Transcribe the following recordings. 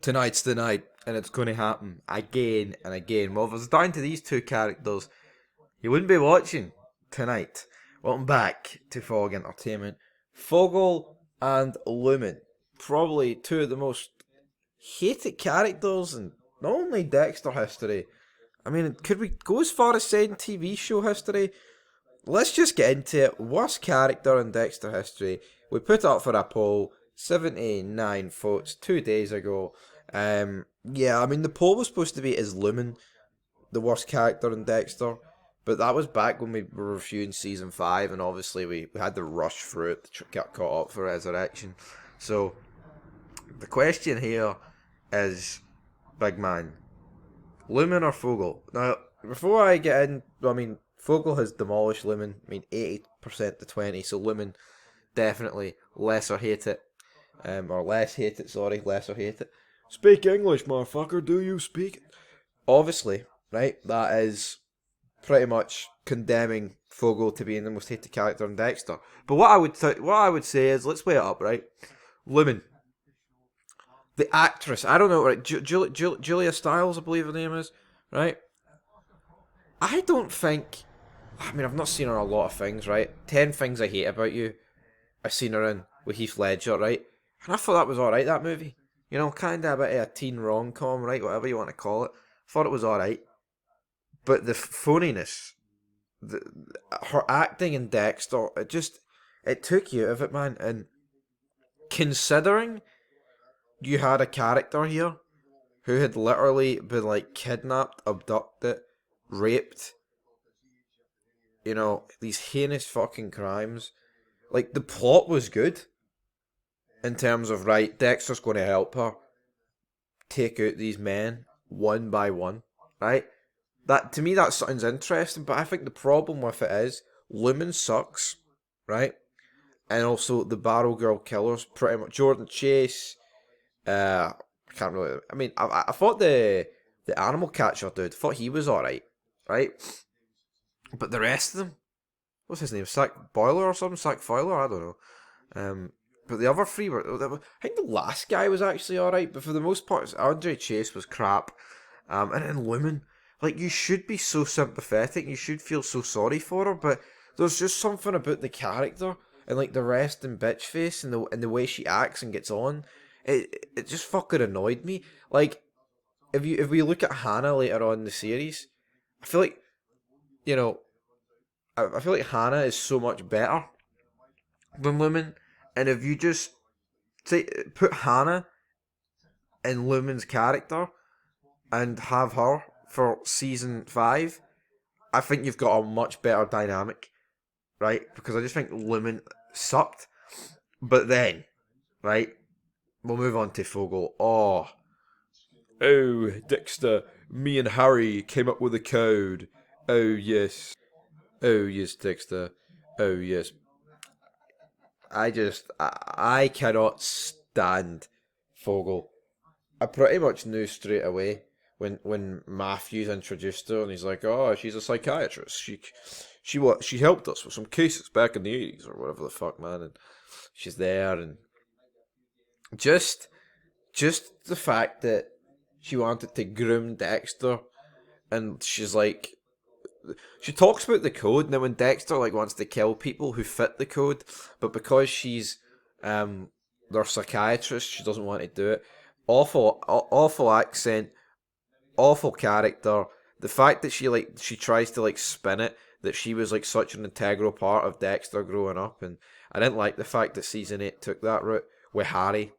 Tonight's the night, and it's going to happen again and again. Well, if it's down to these two characters, you wouldn't be watching tonight. Welcome back to Fog Entertainment. Vogul and Lumen. Probably two of the most hated characters in not only Dexter history. I mean, could we go as far as saying TV show history? Let's just get into it. Worst character in Dexter history. We put it up for a poll. 79 votes 2 days ago. Yeah, I mean, the poll was supposed to be is Lumen the worst character in Dexter? But that was back when we were reviewing season 5, and obviously we had to rush through it to get caught up for Resurrection. So, the question here is, big man, Lumen or Vogul? Now, before I get in, I mean, Vogul has demolished Lumen. I mean, 80% to 20, so Lumen definitely lesser hate it. Or less hate it, sorry, lesser hate it. Speak English, motherfucker, do you speak it? Obviously, right, that is pretty much condemning Vogel to being the most hated character in Dexter. But what I would say is, let's weigh it up, right? Lumen, the actress, I don't know, right? Julia Stiles, I believe her name is, right? I don't think. I mean, I've not seen her in a lot of things, right? 10 Things I Hate About You. I've seen her in with Heath Ledger, right? And I thought that was alright, that movie. You know, kind of a bit of a teen rom-com, right? Whatever you want to call it. Thought it was alright. But the phoniness, the, her acting in Dexter, it took you out of it, man. And considering you had a character here who had literally been, like, kidnapped, abducted, raped, you know, these heinous fucking crimes. Like, the plot was good in terms of, right, Dexter's going to help her take out these men one by one, right? That, to me, that sounds interesting, but I think the problem with it is Lumen sucks, right? And also the Barrel Girl killers, pretty much Jordan Chase. I can't really. I mean, I thought the animal catcher dude, thought he was alright, right? But the rest of them, what's his name? Sack Boiler or something? Sack Foiler? I don't know. But the other three were. I think the last guy was actually alright, but for the most part, Andre Chase was crap. And then Lumen, like, you should be so sympathetic, you should feel so sorry for her, but there's just something about the character and, like, the resting bitch face and the way she acts and gets on. It just fucking annoyed me. Like, if we look at Hannah later on in the series, I feel like, you know, I feel like Hannah is so much better than Lumen, and if you just say put Hannah in Lumen's character and have her for season 5, I think you've got a much better dynamic, right? Because I just think Lumen sucked. But then, right, we'll move on to Vogel. Oh, Dexter, me and Harry came up with a code. Oh, yes. Oh, yes, Dexter. Oh, yes. I cannot stand Vogel. I pretty much knew straight away when Matthews introduced her, and he's like, "Oh, she's a psychiatrist. She helped us with some cases back in the 80s or whatever the fuck, man." And she's there, and just just the fact that she wanted to groom Dexter, and she talks about the code. Now, when Dexter like wants to kill people who fit the code, but because she's their psychiatrist, she doesn't want to do it. Awful accent, awful character. The fact that she tries to like spin it that she was like such an integral part of Dexter growing up, and I didn't like the fact that season 8 took that route with Harry.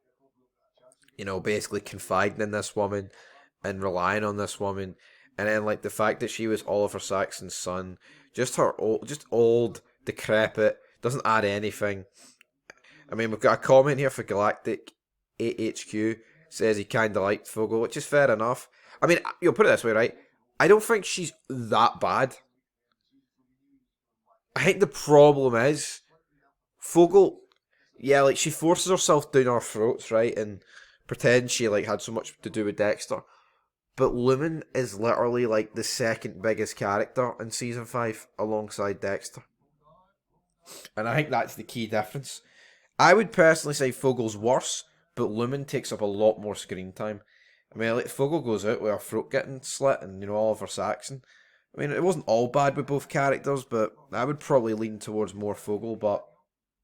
You know, basically confiding in this woman and relying on this woman, and then like the fact that she was Oliver Saxon's son, just old, decrepit, doesn't add anything. I mean, we've got a comment here for Galactic AHQ, says he kind of liked Vogel, which is fair enough. I mean, you'll put it this way, right? I don't think she's that bad. I think the problem is Vogel. Yeah, like she forces herself down our throats, right, and pretends she like had so much to do with Dexter. But Lumen is literally like the second biggest character in season 5 alongside Dexter. And I think that's the key difference. I would personally say Vogel's worse, but Lumen takes up a lot more screen time. I mean, like Vogel goes out with her throat getting slit, and Oliver Saxon. I mean, it wasn't all bad with both characters, but I would probably lean towards more Vogel. But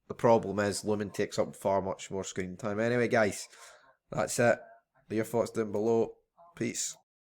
the problem is Lumen takes up far much more screen time. Anyway, guys, that's it. Leave your thoughts down below. Peace.